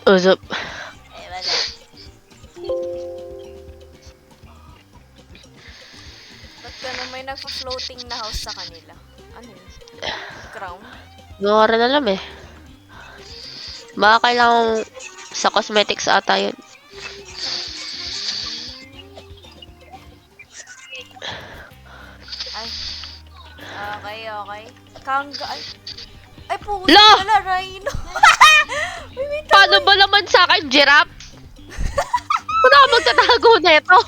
Usap. Eh, wala. Ba't ganun may nagpa-floating na house sa kanila? Ano yun? Crown? Hindi ko rin alam eh. Baka kailangan sa cosmetics ata yun. Ay. Okay, okay. Kangga, ay. Ay, puso La! pala, Rhino. Uy, wait lang, Paano ba naman sa akin, giraffe? Paano ako magtatago na ito?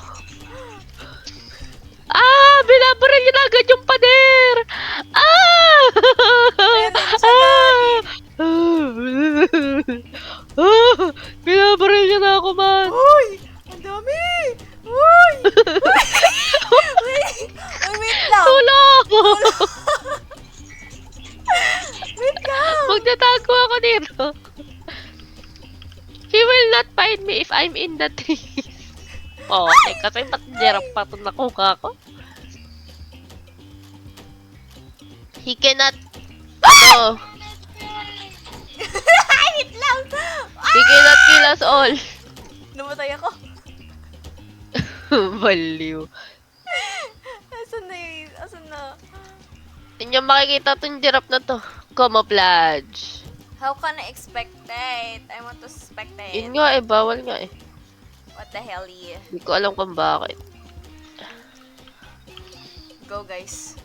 Ah! Binabaril niya na agad yung pader! Ah! Ayun din siya, gagi. Ah! Binabaril niya na ako, man! Uy! Ang dami! Uy! Uy! Uy, wait lang. Tulong! Wait lang. Magtatago ako dito. He will not find me if I'm in the trees. Oh, okay. Kasi ba't giraffe pa ito nakuha ko? He cannot... Ano? Wait lang. He cannot kill us all. Namatay ako. Baliw. Asan na yun? Asan na? Hindi niyo makikita itong giraffe na to. Camouflage. How can I spectate? I want to spectate. Yun nga eh, bawal nga eh. What the hell, yeah? Hindi ko alam kung bakit. Go, guys.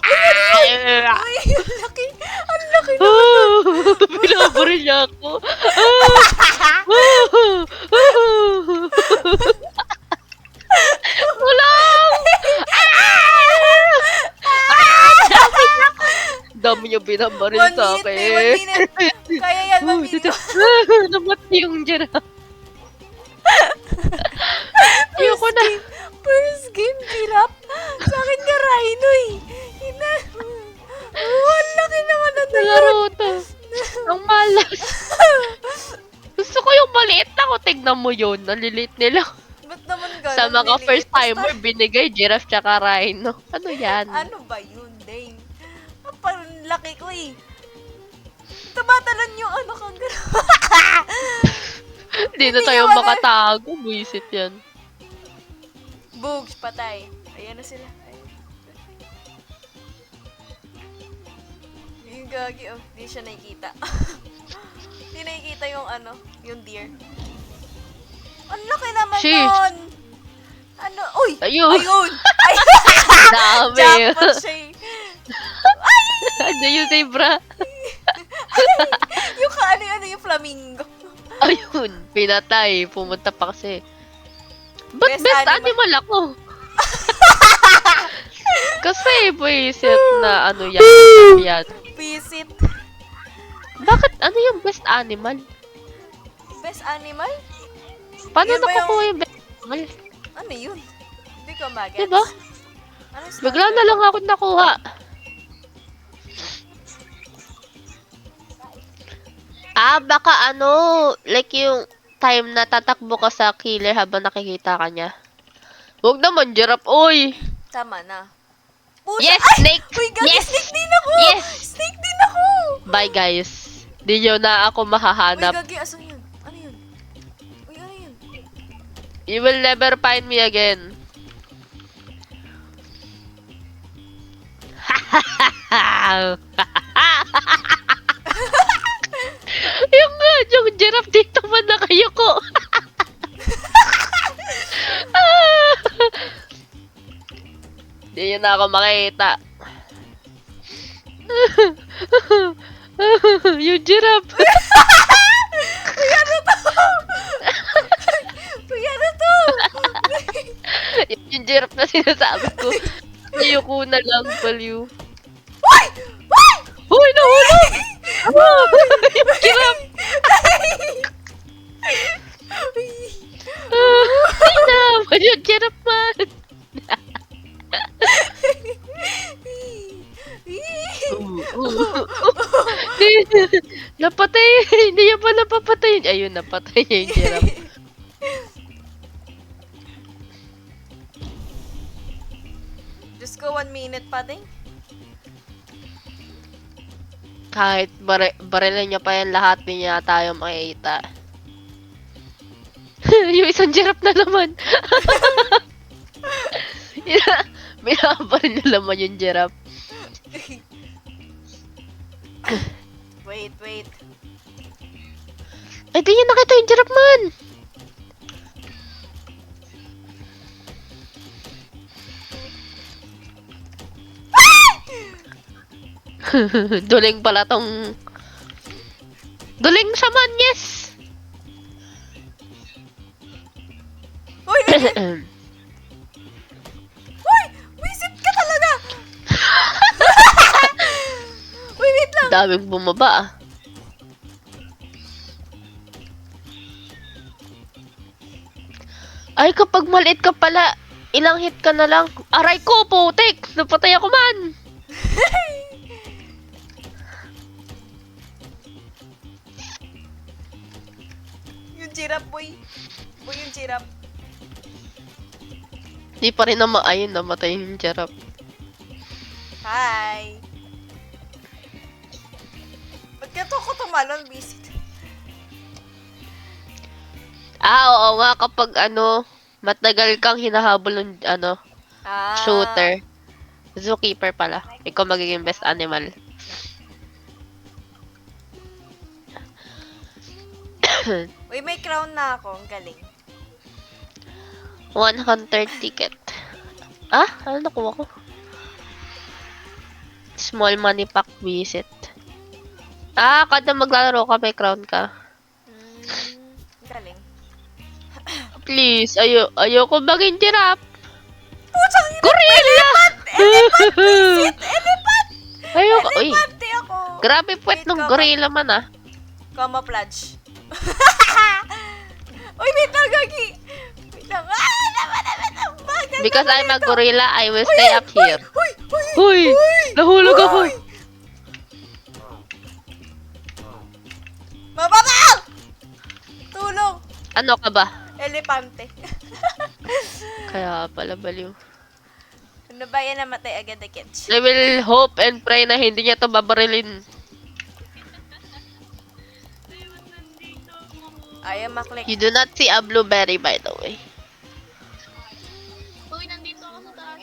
Uy, ang laki! Ang laki naman! Binabaril niya ako. Tulong! Dami niya binabaril 1 sa minute, eh, 1 akin. minute. Kaya yan, 1 minute. Namatay yung giraffe. Ayoko na. First game, giraffe. Sa akin ka, Rhino, eh. Ina. Oh, ang laki naman na Laro to. Ang malas. Gusto ko yung maliit na ko. Tignan mo yun. Naliliit nila. Ba't naman gano'n? Sa mga liliit? first timer, Basta- binigay giraffe tsaka rhino. Ano yan? Ano ba yun, Dane? Ang parang laki ko, eh. Tumatalan yung ano kang gano'n. Hindi na Hindi tayo naman makatago. Buisit yan. Boogs, patay. Ayan na sila. Ayan. Yung gagi, oh. Hindi siya nakikita. Hindi nakikita yung ano, yung deer. Ang laki naman Sheesh. nun! Ano? Uy! Ayun. Ayun! Ay! Dami. Jackpot siya, eh. Ano yung zebra? Yung ano yung flamingo. Ayun. Pinatay. Pumunta pa kasi. Ba't Best best animal. animal ako? Kasi buisit na ano yan. Yan. Visit. Bakit? Ano yung best animal? Best animal? Paano Yun ba nakukuha yung best animal? Ano yun? Hindi ko magets. Diba? Ano yung Bigla na lang ako nakuha. Ah, baka ano, like yung time na tatakbo ka sa killer habang nakikita ka niya. Huwag naman, giraffe, oy! Tama na. Pusa! Yes, Ay! snake! Uy, gagi, Yes! snake din ako! Yes! Snake din ako! Bye, guys. Di nyo na ako Uy, mahahanap. gagi, asan yun? Ano yun? Uy, ano yun? You will never find me again. yung giraffe dito man nakayuko. Hindi nyo na ako makita. Yung giraffe. Uy, ano to? Uy, ano to? yung giraffe na sinasabi ko. Ayoko na lang, baliw. Uy! Uy! Hoy, nahulog! Yung giraffe! Ay na! Yung giraffe man! Napatay! Hindi niya pa napapatay. Ayun, napatay niya yung giraffe. Diyos Diyos ko, 1 minute pa din. Kahit barilan niya pa yan lahat, di niya tayo makikita. Yung isang giraffe na naman. Binabaril na naman yung giraffe. Wait. Ay, di niya nakita yung giraffe man. Duling pala tong... Duling siya man, yes! Uy, Uy! Wisit ka talaga! Uy, wait lang! Daming bumaba ah. Ay, kapag maliit ka pala, ilang hit ka na lang. Aray ko, putik! Napatay ako man! Yung giraffe, boy. Boy, yung giraffe. Di pa rin ayun, namatay yung giraffe. Hi! Ba't ka to ko tumalon, visit? Ah, oo nga, kapag matagal kang hinahabol ng shooter. Zookeeper pala. Ikaw magiging best animal. Uy, may crown na ako. Ang galing. 1 hunter ticket. Ah? Ano nakuha ko? Small money pack visit. Ah, kada maglalaro ka, may crown ka. Ang galing. Please, ayoko maging giraffe. Putsang ina! Gorilla! Elephant! Ayoko, uy. Elepante ako! Grabe puwet Wait, ng kama- gorilla man ah. Camouflage. Uy, wait lang, Gagi! Wait lang. Naman! Bagal Because naman I'm a ito. gorilla, I will stay up here. Uy! Uy! Nahulog ako. Uy! Mababaw! Tulong! Ano ka ba? Elepante. Kaya pala baliw. Ano ba yan, namatay agad na catch? I will hope and pray na hindi niya to babarilin. Ayaw maklik. You do not see a blueberry by the way. Uy, nandito ako sa taas.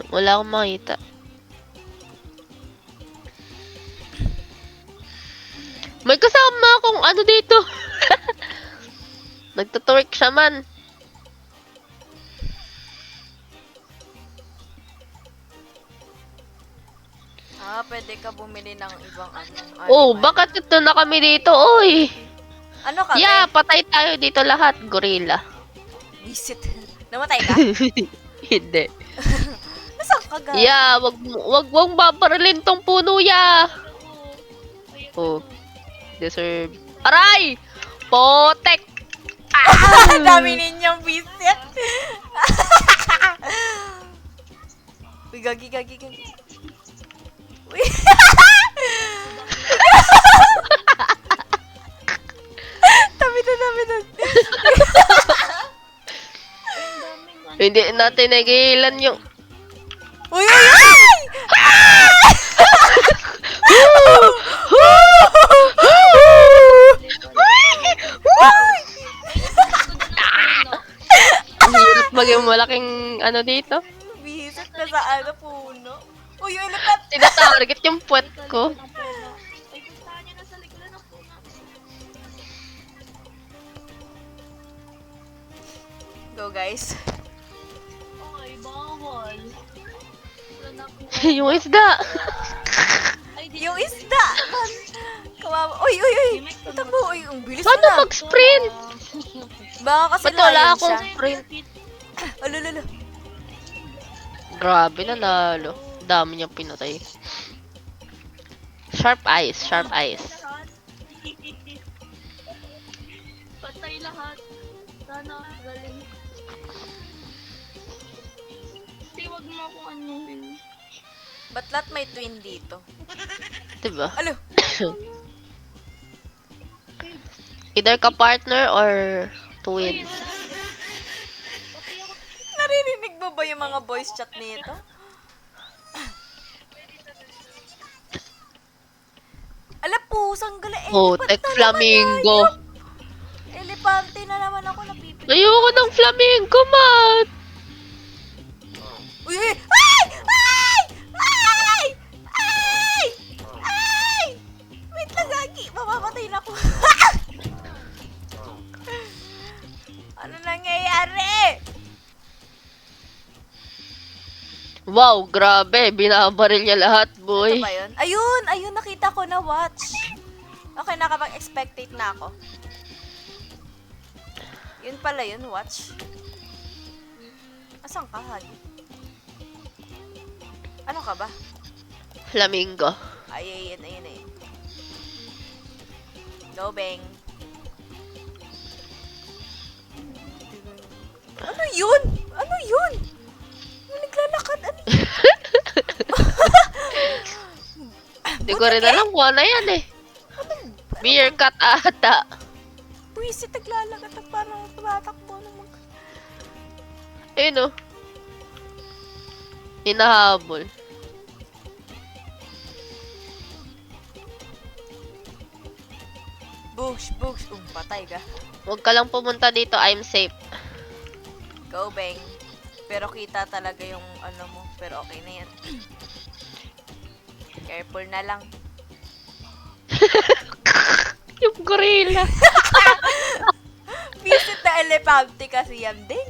Wala akong makita. May kasama akong ano dito. Nagtutwerk siya man. Pwede ka bumili ng ibang ano. Oh, animal. bakit ito na kami dito? Oy! Ano ka, Yeah, Be? patay tayo dito lahat. Gorilla. Visit. Namatay ka? Hindi. Nasaan ka, Gagi? Yeah, wag babarilin tong puno ya. Oh, deserve. Aray! Potek! Ang dami ninyong visit. Uy, Gagi. Uy. Tabi doon. Hindi natin nagilan yung... Uy! Ang hirap maging malaking ano dito. Visit na sa ano, puno. Uy, yung elephant. Tinatarget yung puwet ko. Ay, puntahan niya na sa likuran ng puno. Go, guys. Ay, bawal. Wala na po. Yung isda. Ay, di Yung isda, man. Kawawa. Uy. Ito po, uy, ang bilis Paano na. mag-sprint? Baka kasi Ba't wala lion akong siya. sprint? Alululu. Grabe, nanalo. Dami niyang pinatay. Sharp eyes. lahat. Patay lahat. Sana, galing. Kasi wag mo akong anuhin. Ba't lahat may twin dito? Diba? Alo. Either ka partner or Uy, twins. Pati ako. Naririnig mo ba yung mga voice chat nito? Ala, pusang gala. Oh, Elephant tek na naman flamingo. hayop. Elepante na naman ako napipili. Ayoko ng flamingo, Mat. Uy! Ay! Ay! Ay! Ay! Ay! Wait lang, Gagi. Mamamatay na ako. Ano nangyayari? Wow, grabe. Binabaril niya lahat, boy. Ito ba yun? Ayun! Ayun, nakita ko na watch. Okay, nakapag-expectate na ako. Yun pala yun, watch. Asan ka, Hagi? Ano ka ba? Flamingo. Ay, ayun, ayun, ayun. Go, Bang. Ano yun? Ano yun? Yung naglalakad, ano yun? Hindi ko rin alam kung ano yan eh. Meerkat ata. Buwisit, naglalakad at parang tumatakbo ng mag... Ayun oh. Hinahabol. Bush, bush. Patay ka. Huwag ka lang pumunta dito, I'm safe. Go, Bang. Pero kita talaga yung ano mo. Pero okay na yan. Careful na lang. Yung gorilla. Visit na elepante kasi yan din.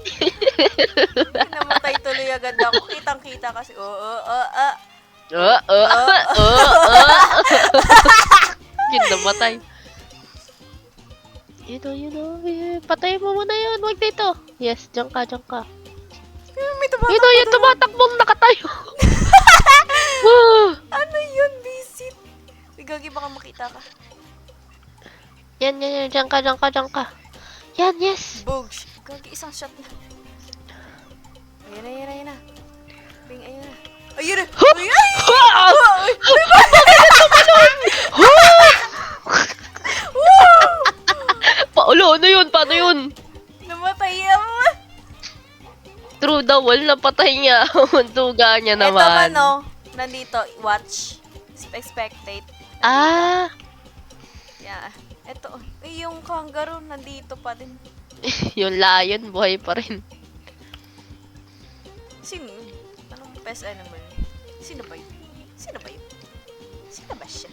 Namatay tuloy agad ako. Kitang-kita kasi. Yun, namatay. Patay mo muna yun. Huwag dito. Yes, dyan ka, dyan ka. May Yun tumatakbo yung doon. tumatakbong nakatayo. Ano yun, visit? Gagi, baka makita ka. Yan, yan, yan. Dyan ka, dyan ka, dyan ka. Yan, yes. Bugs. Gagi, isang shot na. Ayun na, ayun na, ayun na. Bing, ayun na. Ayun na. Ay, ay! Paulo, ano yun? Paano yun? Namatay naman. Through the wall, napatay niya. Untuga niya Ito naman. man, no. Nandito, watch. Spectate. Ah, Yeah. Ito, yung kangaroo nandito pa din. yung lion, buhay pa rin. Sino yun? Anong best animal? Sino ba yun? Sino ba yun? Sino ba siya?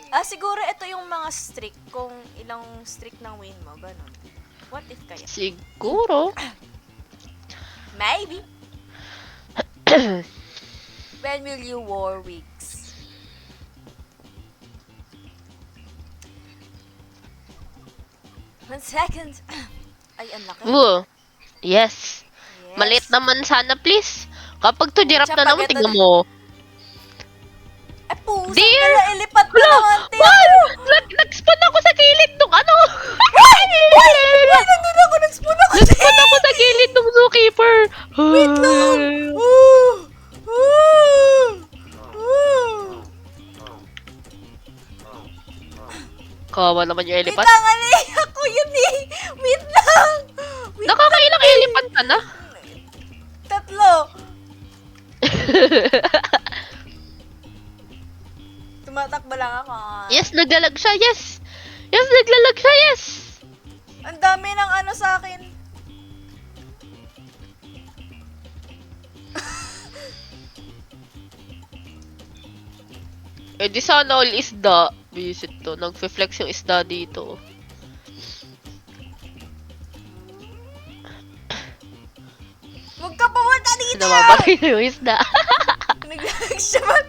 Ah, siguro ito yung mga streak. Kung ilang streak ng win mo, ganun. What if kaya? Siguro. Maybe. When will you war weeks? One second. Ay, ang laki. Woo. Yes. Yes. Maliit naman sana, please. Kapag to giraffe Tsaka na naman, ito tingnan din. mo. Ay, puso. Deer! Kaya elephant na Wala! naman. Man! Nag-spawn ako sa gilid nung ano! Ay, nandun ako. Nag-spawn ako. Nag-spawn ako sa gilid nung zookeeper! Wait lang! Kawawa naman yung Wait elephant. lang, ali. Ako yun eh. Wait lang. Wait Nakakailang elephant ka na? Tatlo. Tumatakbo lang ako. Yes, naglalag siya, yes! Yes, naglalag siya, yes! Ang dami ng ano sa akin. Eh di sana all isda. Visit to. Nag-flex yung isda dito. Huwag ka pumunta dito! Namamaki na yung isda. Nag-action.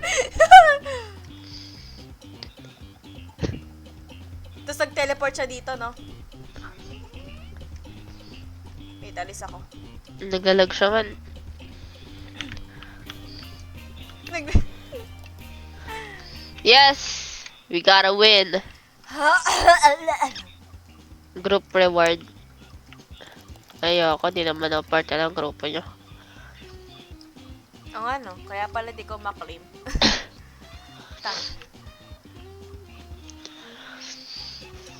Tapos nag-teleport siya dito, no? Wait, alis ako. Naglalag siya man. Nag- Yes! We gotta win. Group reward. Ayoko, di naman ako part ng grupo nyo. Oo nga, no? Kaya pala di ko maklaim. Tang.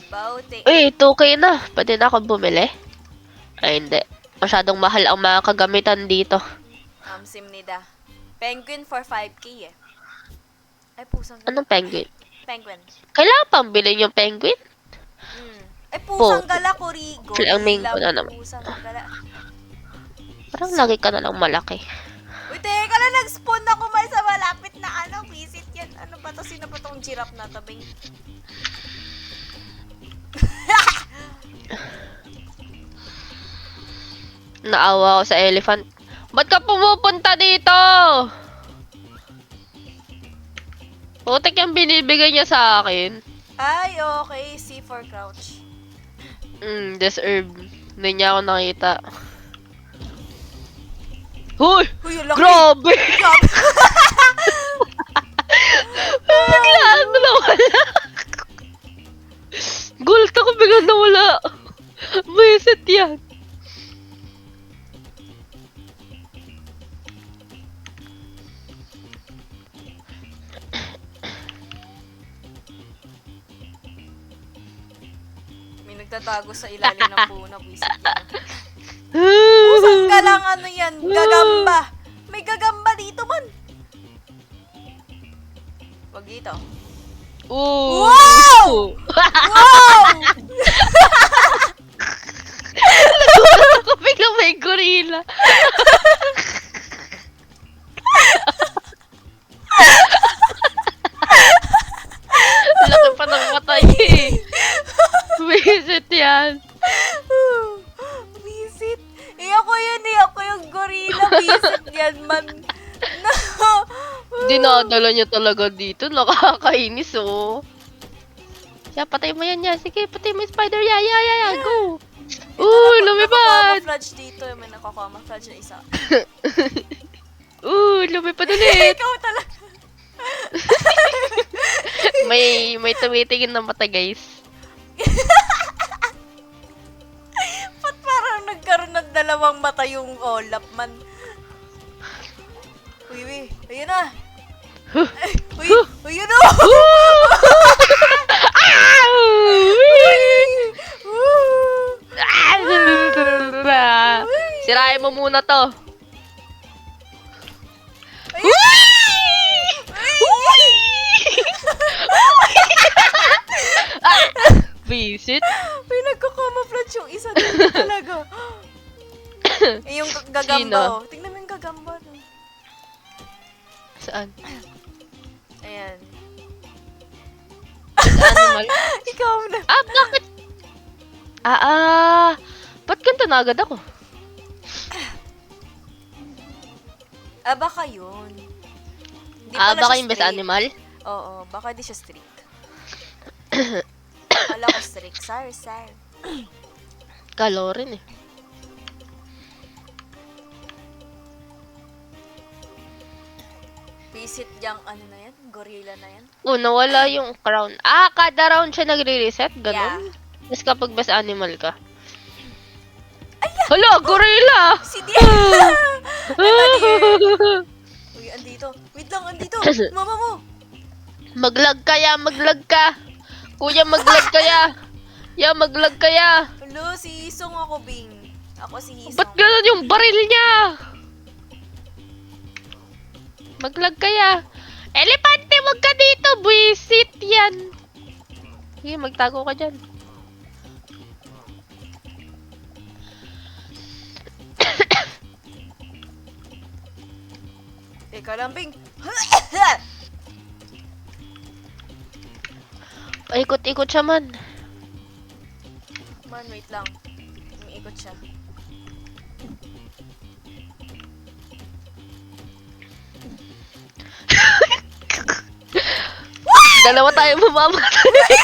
Bauti. Uy, 2K na. Pwede na ako bumili? Ay, hindi. Masyadong mahal ang mga kagamitan dito. Simnida. Penguin for 5K eh. Ay, pusang gala. Anong penguin? Penguin. Kailangan pang bilhin yung penguin? Ay, pusang gala, Kurigo. Flaming ko na naman. Pusang gala. Parang lagi ka na lang malaki. Uy, teka lang, nag-spawn ako man sa malapit na visit yan. Ano ba to? Sino ba tong giraffe na to, Bing? Naawa ako sa elephant. Ba't ka pumupunta dito? Putik yung binibigay niya sa akin. Ay, okay. C for crouch. Deserve. Hindi niya ako nakita. Hoy! Uy, ang laki. Grabe! Grabe. Biglaan na nawala. Gold ako biglang nawala. Visit yan. May nagtatago sa ilalim ng puno. Visit yan. Pusang galang ano yan? Gagamba. May gagamba dito man. Wag dito. Ooh. Wow! Wow! Ako biglang may gorilla. Laki pa ng mata niya eh. Visit yan. Visit. Ako yun eh. Ako yung gorilla. Visit yan man. No. Dinadala niya talaga dito. Nakakainis oh. Siya, patay mo yan niya. Sige, patay mo yung spider. Yeah. Go. Lumipad. Camouflage dito. May nakakamuflage na isa. Lumipad ulit. Ikaw talaga. may tumitingin na mata, guys. Ba't parang nagkaroon ng dalawang mata yung Olap man? Uy. Ayun na. Uy, yun o. Sirain mo muna to. Visit? May nagko-camouflage yung isa dito talaga. Yung gagamba Sino? oh. Tingnan mo yung gagamba. No? Saan? Ayan. Animal? Ikaw na. Bakit? Ba't ganito na agad ako? Baka yun. Hindi pala Baka siya yung best strict. animal? Oo, baka di siya strict. Akala ko strict. Sorry. Kalorin eh. Visit yung ano na yan? Gorilla na yan? Nawala yung crown. Kada round siya nagre-reset? Ganun? Yeah. Tapos kapag best animal ka? Hala, gorilla! Si Diana! Uy, andito. Wait lang, andito. Mama mo. Maglag ka! Kuya, maglag kaya! Maglag kaya! Hello, si Isong ako, Bing. Ako si Isong. Ba't ganun yung baril niya? Maglag kaya! Elepante, wag ka dito! Buisit yan! Sige, magtago ka dyan. Teka lang, Bing. Ikot-ikot siya man. Man, wait lang. Umiikot siya. Dalawa tayo mamamatay.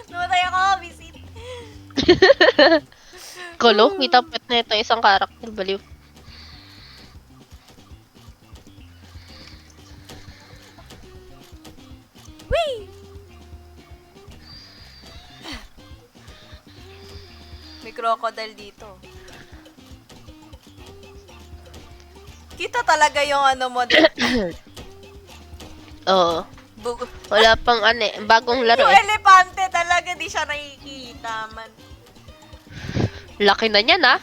Namatay ako, visit. Kolo, kita pet na ito isang karakter. Baliw. Whee! May crocodile dito. Kita talaga yung ano mo din. Oo. Bug- Wala pang ano eh. Bagong laro yung eh. elepante talaga, di siya nakikita man. Laki na niyan ah.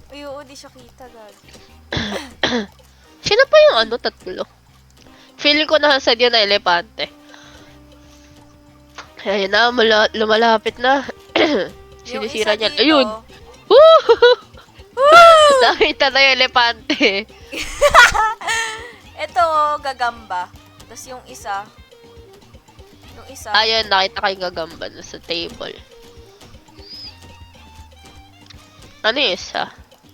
Ay, oo, di siya kita, gagi. Sino pa yung ano, tatlo? Feeling ko nasa side yun na elepante. Ayun na, lumalapit na. Yung Sinisira isa niyan. dito, Ayun! Woo! Nakita na yung elepante. ito, gagamba. Tapos yung isa, Ayun, nakita ko yung gagamba na sa table. Ano yung isa?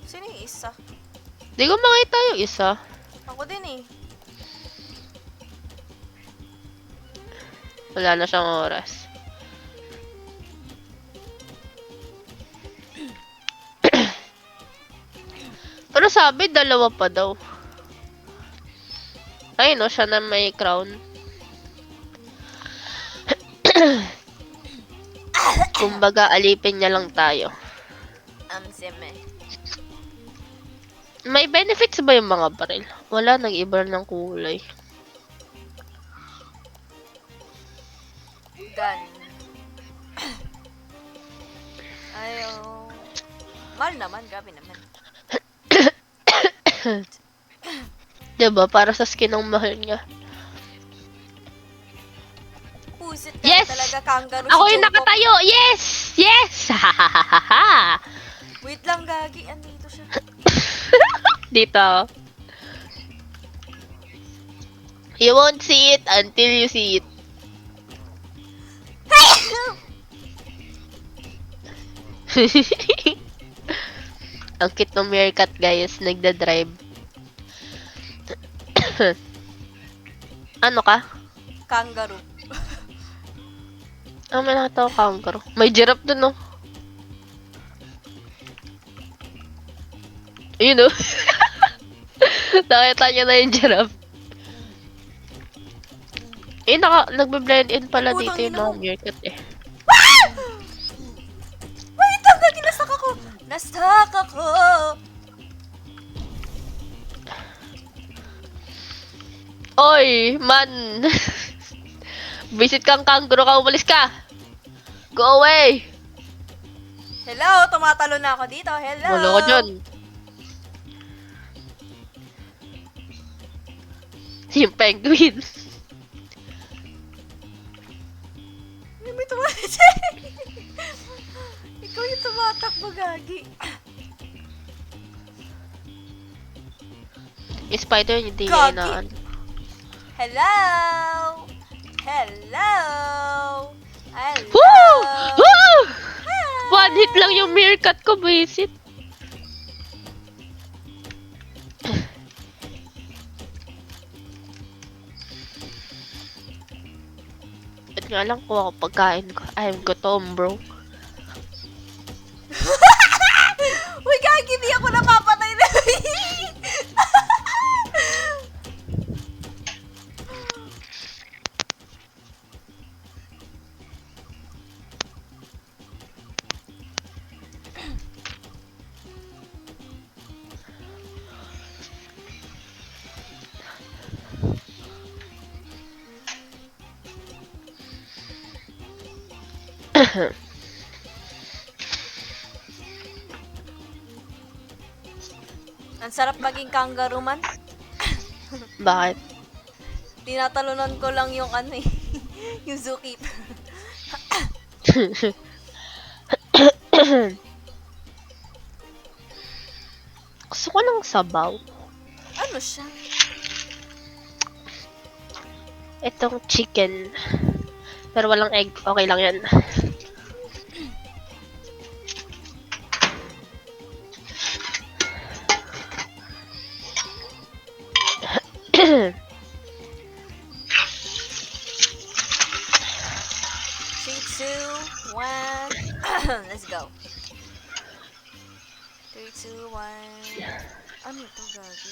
sino yung isa? Di ko makita yung isa. Ako din eh. Wala na siyang oras. Pero sabi, dalawa pa daw. Ay, no, siya na may crown. Kumbaga, alipin niya lang tayo. Seme. May benefits ba yung mga baril? Wala, nag-iba ng kulay. Gun. Ayaw. Mahal naman, grabe naman. Diba? Para sa skin ng mahal niya. Pusit ka Yes! talaga, kangaroo. Ako si yung Jungkook. nakatayo! Yes! Yes! Wait lang, gagi. Andito siya. Dito. You won't see it until you see it. Ang cute ng meerkat, guys. Nagda-drive. Ano ka? Kangaroo. May nakatawa kangaroo. May giraffe dun, no? Ayun, no? Nakita niya na yung giraffe. Nagbe-blend in pala Putang dito yung ina mo. mga meerkat, eh. Wait lang, gagi. Nastuck ako. Nastuck ako. Oy, man! Visit kang kangaroo ka, umalis ka! Go away! Hello, tumatalo na ako dito. Hello. Wala ko dyan. Yung penguin. May tumatakbo. Ikaw yung tumatakbo, gagi. Yung spider, hindi Gagi. niya inaan. Hello. Hello. Hello. Woo! Woo! One hit lang yung meerkat ko, visit. Ba't nga lang kuha ko pagkain ko. I'm gutom, bro. Uy, gagi, di ako napapatay na. Ang sarap maging kangaroo man. Bakit? Tinatalunan ko lang yung ano eh. Yung zookeeper. Gusto ko ng sabaw. Ano siya? Itong chicken. Pero walang egg. Okay lang yan. Three, two, one. Let's go. 3, 2, 1. Ano to, gagi?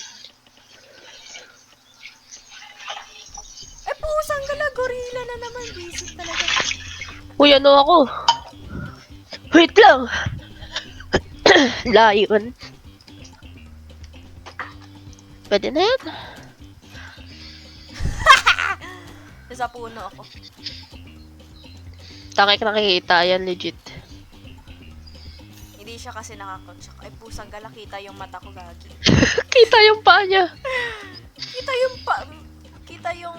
Eh, pusang gala, gorilla na naman. Visit talaga. Uy, ano ako? Wait lang! Lion. Pwede na yan. Nasa puno ako. Takik nakikita yan, legit. Hindi siya kasi nakakotsak. Ay, pusang gala, kita yung mata ko, gagi. Kita yung paa niya. Kita yung Kita yung...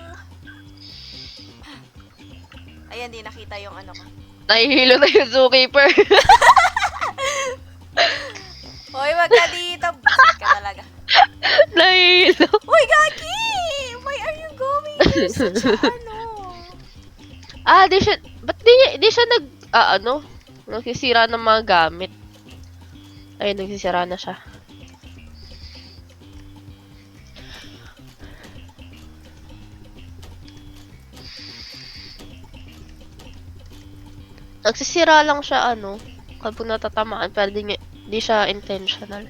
Ayan, di nakita yung ano ko. Nahihilo na yung zookeeper. Hoy, wag ka dito. Busit ka talaga. Nahihilo. Uy, gagi! Why are you going? You're such a ano? Di siya, ba't di siya nagsisira ng mga gamit. Ayun, nagsisira na siya. Nagsisira lang siya, kapag natatamaan, pero di siya intentional.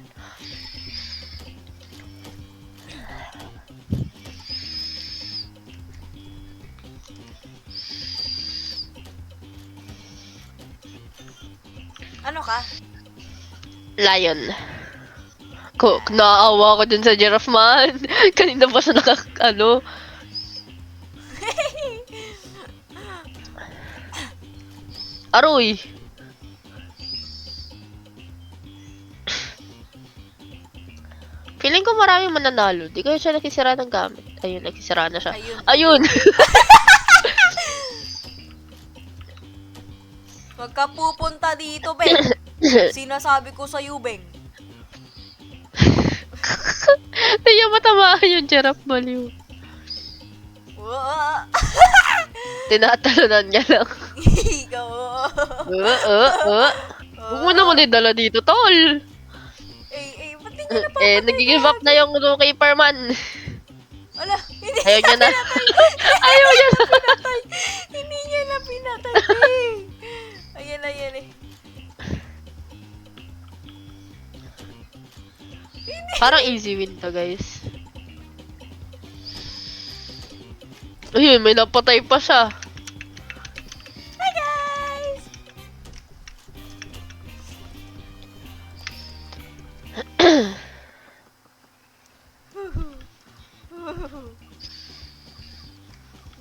Ano ka? Lion. Naawa ko dun sa giraffe man. Kanina pa siya Aroy! Feeling ko maraming mananalo. Di kaya siya nagsisira ng gamit. Ayun, nagsisira na siya. Ayun. Ayun! Huwag ka pupunta dito, Ben. Sinasabi ko sa Beng. Hindi niya matamaan yung giraffe baliw. Wah! Tinatalunan niya lang. Ikaw. Huwag mo naman idala dito, tol! Ba't di niya napapatay? Nag-give up na yung zookeeper man. Ala, hindi Ayaw niya na. Ayaw niya na. pinatay. Hindi niya na pinatay. Ayan eh. Parang easy win to, guys. Ayun, may napatay pa siya. Hi, guys!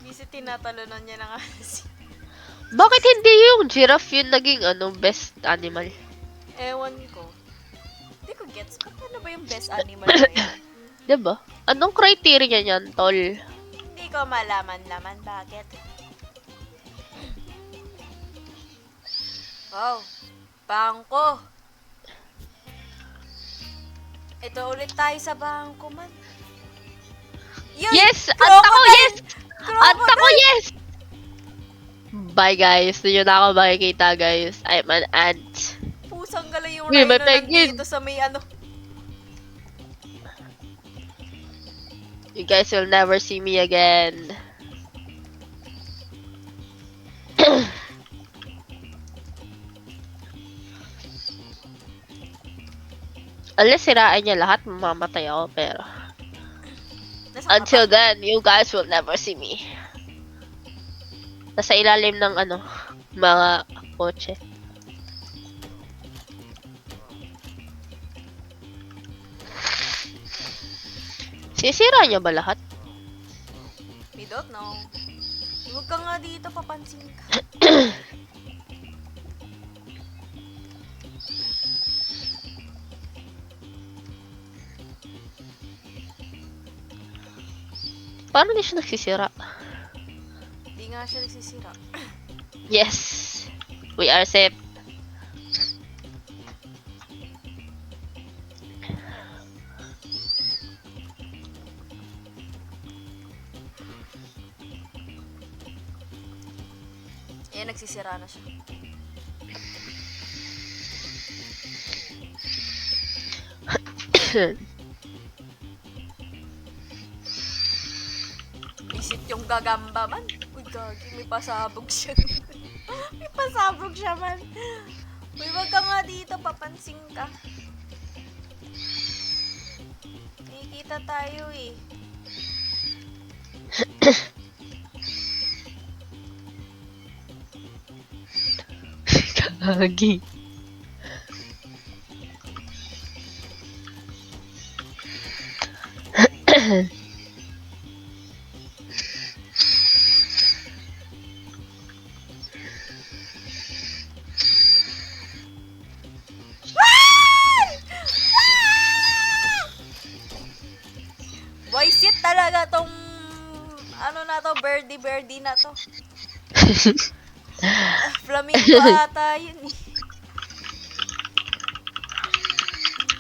Kasi tinatalunan niya ng asin. Bakit hindi yung giraffe yung naging best animal? Ewan ko. Hindi ko gets. Ano ba yung best animal na yun? Diba? Anong criteria niyan, tol? Hindi ko malaman bakit. Wow. Bangko. Ito ulit tayo sa bangko, man. Yun! Yes! At ako, Crocodile! yes! At ako, yes! Bye, guys. Doon na ako makikita, guys. I'm an ant. Pusang gala yung Uy, rhino may penguin. nandito sa may ano. You guys will never see me again. Unless sirain niya lahat, mamamatay ako, pero... Nasaan Until ka ba? then, you guys will never see me. Nasa ilalim ng mga kotse. Sisira niya ba lahat? We don't know. Huwag ka nga dito, papansin ka. Paano di siya nagsisira? Hindi nga siya nagsisira. Yes! We are safe. Nagsisira na siya. Isit yung gagamba man. Uy, gagi, may pasabog siya. May pasabog siya man. Uy, wag ka nga dito, papansin ka. Nakikita tayo eh. Gagi. Boysit talaga tong ano na to, birdie na to. Flamingo ata yun eh.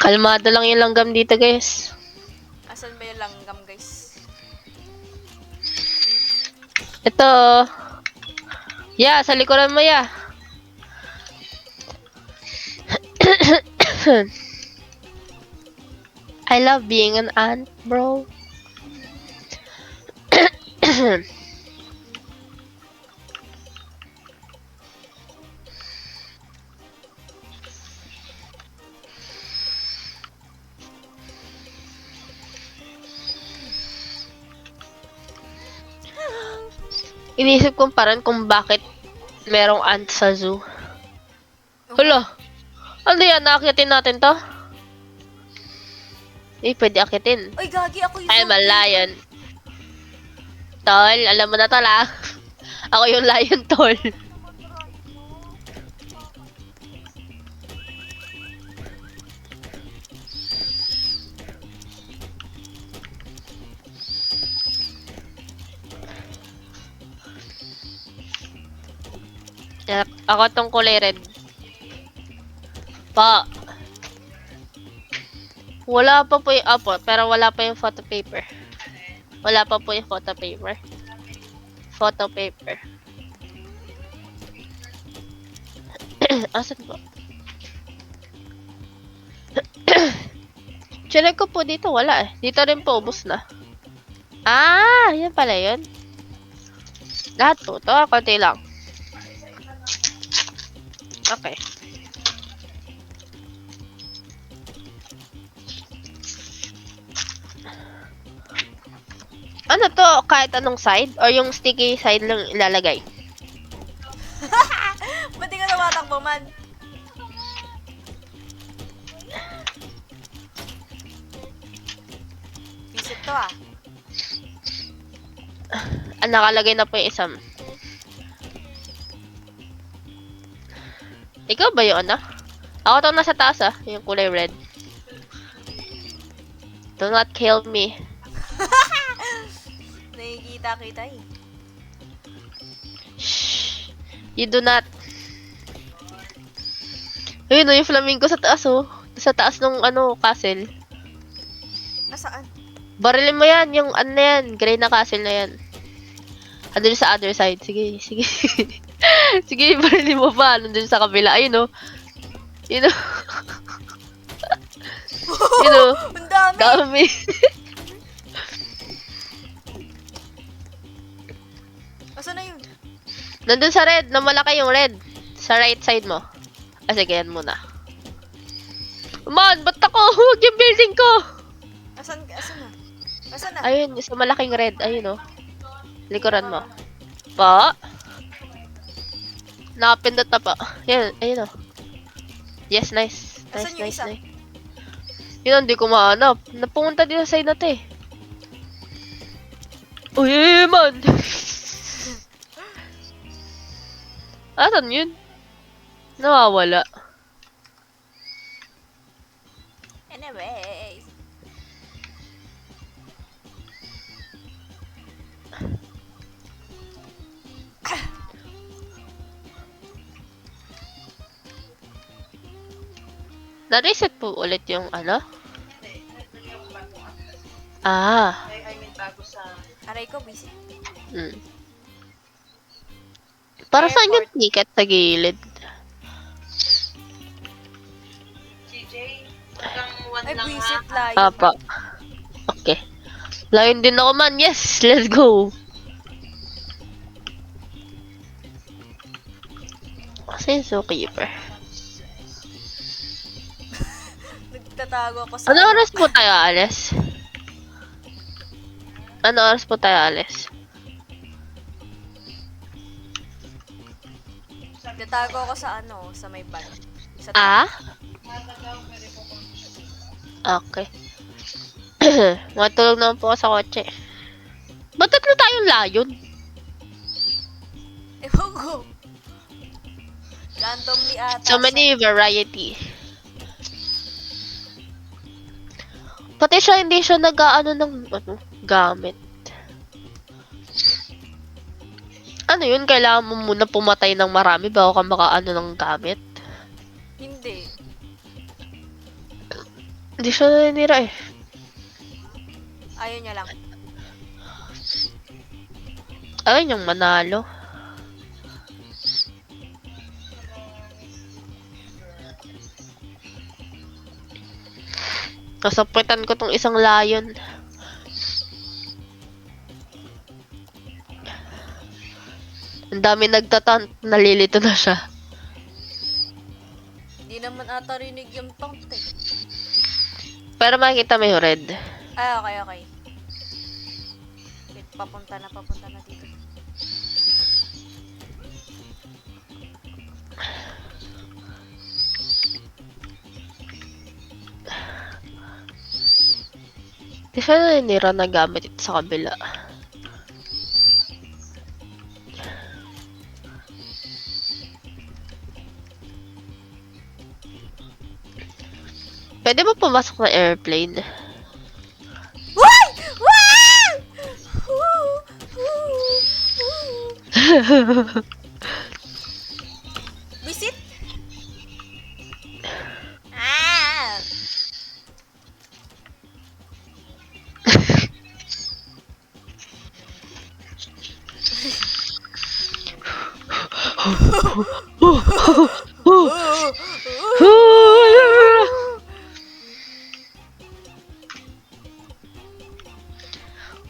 Kalmado lang yung langgam dito, guys. Asan ba yung langgam, guys? Ito. Yeah, sa likuran mo, yeah. I love being an ant, bro. Inisip kong parang kung bakit merong ant sa zoo. Hala! Ano yan? Naakitin natin to? Eh, pwede akitin. Uy, gagi ako yung I'm a lion. Tol, alam mo na tol ah. Ako yung lion, tol. Ako tong kulay red. Pa. Wala pa po yung apo, pero wala pa yung photo paper. Wala pa po yung photo paper. Photo paper. Asan po? Chinek ko po dito, wala eh. Dito rin po, ubos na. Ah, yan pala yun. Lahat po, ito, konti lang. Okay. Ano to? Kahit anong side? Or yung sticky side lang ilalagay? Ba't di ka tumatakbo man? Visit to ah. Ah, nakalagay na po yung isang. Ikaw ba yun, ano? Ako to nasa taas ah, yung kulay red. Do not kill me. Nakikita kita eh. Shh. You do not. Ayun oh, yung flamingo sa taas oh. Sa taas ng ano, castle. Nasaan? Barilin mo yan, yung ano na yan, gray na castle na yan. Andun sa other side. Sige, sige. Sige, barilin mo pa. Nandun sa kabila. Ayun oh. Yun oh. Yun oh. Ang dami! Dami. Asan na yun? Nandun sa red, na malaki yung red. Sa right side mo. Ah, sige, yan muna. Man, ba't ako? Huwag yung building ko! Asan na? Asan na? Ayun, sa malaking red. Ayun, oh. Likuran mo. Pa? Nakapindot na pa. Yan, ayun, oh. Yes, nice. Nice, Asan yung nice, isa? nice. Yun, hindi ko mahanap. Napunta din sa side na to, eh. Uy, man! Asan yun? Nawawala. Anyways. Na-reset po ulit yung ano? Ah. Aray ko, busy. Hmm. Para saan yung ticket sa gilid? Ay, visit layo. Apa. Okay. Lion din ako man. Yes! Let's go! Kasi yung zookeeper. Nagtatago ako sa... Ano oras po tayo alis? Ano oras po tayo alis? Nagtatago ako sa ano, sa may van. Sa Ah? Okay. Matulog naman po ako sa kotse. Ba't tatlo tayong layon? Ewan ko. Randomly ata So many variety. Pati siya, hindi siya nag-ano ng gamit. Ano yun? Kailangan mo muna pumatay ng marami bago ka makaano ng gamit? Hindi. Hindi siya naninira eh. Ayaw niya lang. Ay, yung manalo. Nasapitan ko tong isang layon. Ang dami nagtatant, nalilito na siya. Hindi naman ata rinig yung taunt eh. Pero makikita mo yung red. Ah, okay, okay. Wait, papunta na dito. Di siya naninira na gamit ito sa kabila. Pwede ba pumasok na airplane? Why? Why? Ooh, ooh, ooh. Visit? Ah!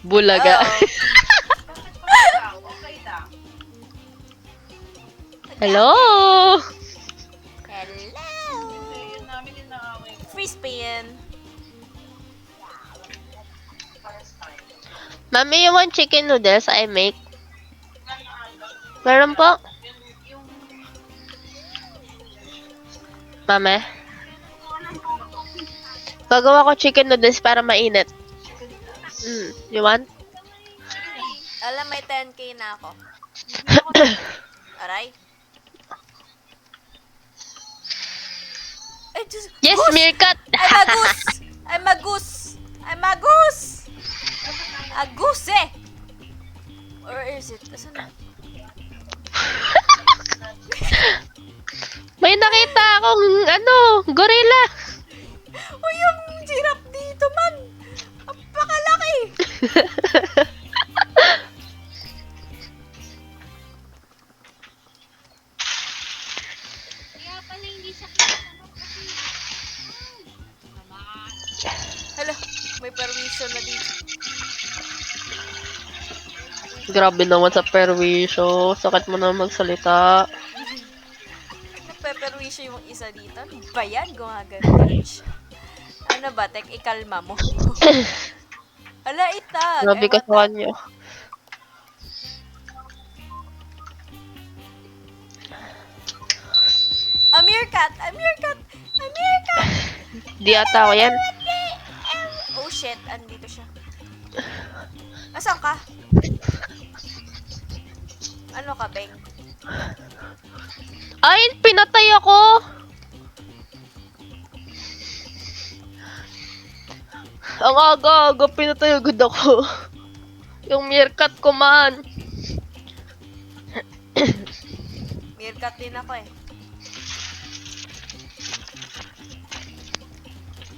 Bulaga. Hello! Hello! Free spin. Mami, you want chicken noodles I make? Meron po? Mami? Gagawa ko chicken noodles para mainit. You want? Alam, may 10k na ako. Aray. Ay, Diyos. Yes, Goose! meerkat! I'm a goose! I'm a goose! I'm a goose! A goose eh! Or is it? Asan na? May nakita akong, gorilla! Uy, yung giraffe dito man! Napakalaki! Kaya pala hindi siya kinano kasi... Naman. Hala, may permission na dito. Grabe naman sa perwisyo. Sakit mo na magsalita. Nagpe-permission yung isa dito. Ano ba yan? Gumaganda siya. Ano ba, Tek? Ikalma mo. Hala, itag. Grabe ka sa kanya. A meerkat! A meerkat! A meerkat! Di ata ako yan. Oh shit, andito siya. Asan ka? Ano ka, Beng? Ay, pinatay ako! Ang aga-aga, pinatay agad ako. Yung meerkat ko man. Meerkat din ako eh.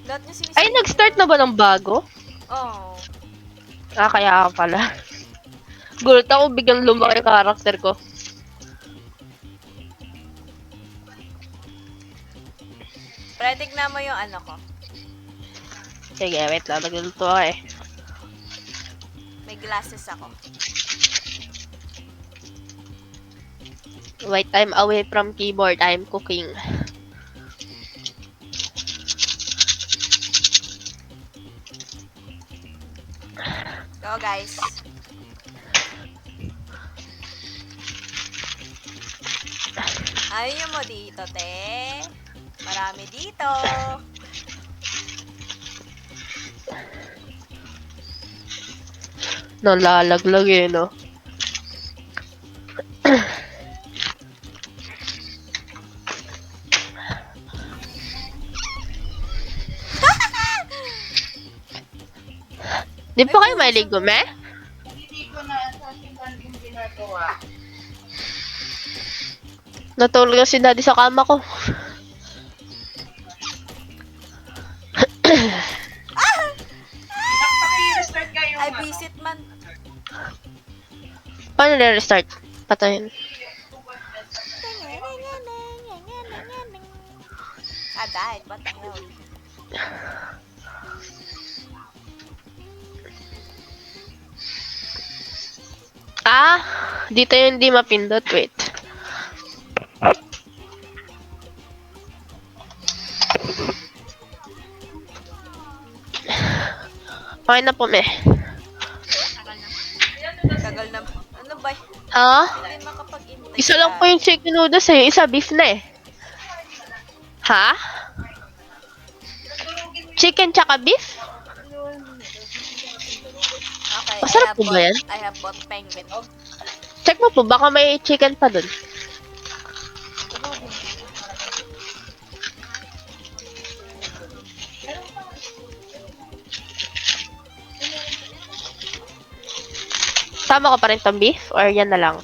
Lahat niya sinisip. Ay, nag-start na ba ng bago? Oo. Ah, kaya ka pala. Gulat ako, biglang lumaki yung karakter ko. Predict na mo yung ano ko. Sige, wait lang. Nagluluto ako eh. May glasses ako. Wait, I'm away from keyboard. I'm cooking. Go, guys. Ayaw mo dito, te. Marami dito. Nalalaglag eh, no? Di pa kayo maligo, me? Hindi ko na sa simpan yung ginagawa. Natulog na si daddy sa kama ko. Nakapaki-restart kayo. I visit man. Paano na-restart? Patayin. I died. What the hell? Ah, dito yung hindi mapindot. Wait. Okay na po, me. Tagal na. Ano ba? Ah? Hindi makapag-intay. Isa lang po yung chicken noodles eh. Isa beef na eh. Ha? Chicken tsaka beef? Okay, Masarap po ba yan? I have bought penguin. Check mo po, baka may chicken pa dun. Tama ko pa rin tong beef? Or yan na lang?